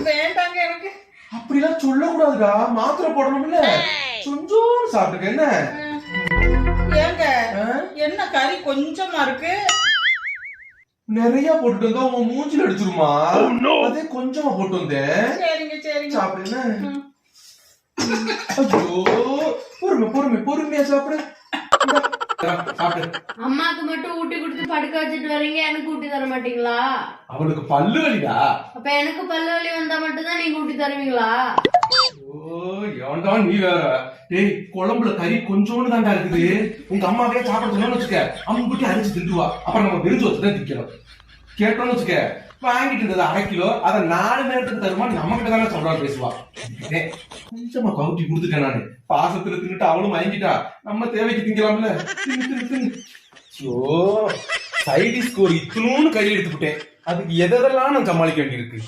வேண்டாங்க எனக்கு. அப்படிலாம் சொல்லக்கூடாதுடா, மாத்திரை போடணும்ல. கொஞ்சம் சாப்பிட்டுக்க என்ன. ஏங்க என்ன கறி கொஞ்சமா இருக்கு? நிறைய போட்டுட்டு வந்தா உன் மூஞ்சில அடிச்சிருமா. அதே கொஞ்சமா போட்டு வந்தேன். சரிங்க சரிங்க. சாப்பிடுங்க. ஐயோ, பொறுமையா சாப்பிடு. அம்மாக்கு மட்டும் ஊட்டி கொடுத்து படுக்க வச்சுட்டு வரீங்க, எனக்கு ஊட்டி தர மாட்டீங்களா? அவளுக்கு பல்லு வலிடா. அப்ப எனக்கு பல்லு வலி வந்தா மட்டும் தான் நீங்க ஊட்டி தருவீங்களா? ஏன்டா நீ வேற. டேய், குழம்புல கறி கொஞ்சோன்னு தான்டா இருக்குது. உங்க அம்மாவே சாப்பிட சொன்னு வச்சுக்க, அம்புட்டி அரிச்சு திட்டுவா. அப்புறம் நம்ம வெறிச்சு வச்சுதான் திக்கணும். கேட்டோன்னு வச்சுக்க, வாங்கிட்டு இருந்தது 1/2 கிலோ, அதை 4 நேரத்துக்கு தருமா, நம்ம கிட்ட தானே சொல்றாரு பேசுவா. கொஞ்சமா கவுட்டி கொடுத்துட்டேன் நானு. பாசத்துல தின்னுட்டு அவளும் வாங்கிட்டா, நம்ம தேவைக்கு திங்கலாம்ல. சைடிஸ்க்கு ஒரு இத்தனூன்னு கையில் எடுத்துக்கிட்டேன். அதுக்கு எதெல்லாம் நான் சமாளிக்க வேண்டியிருக்கு.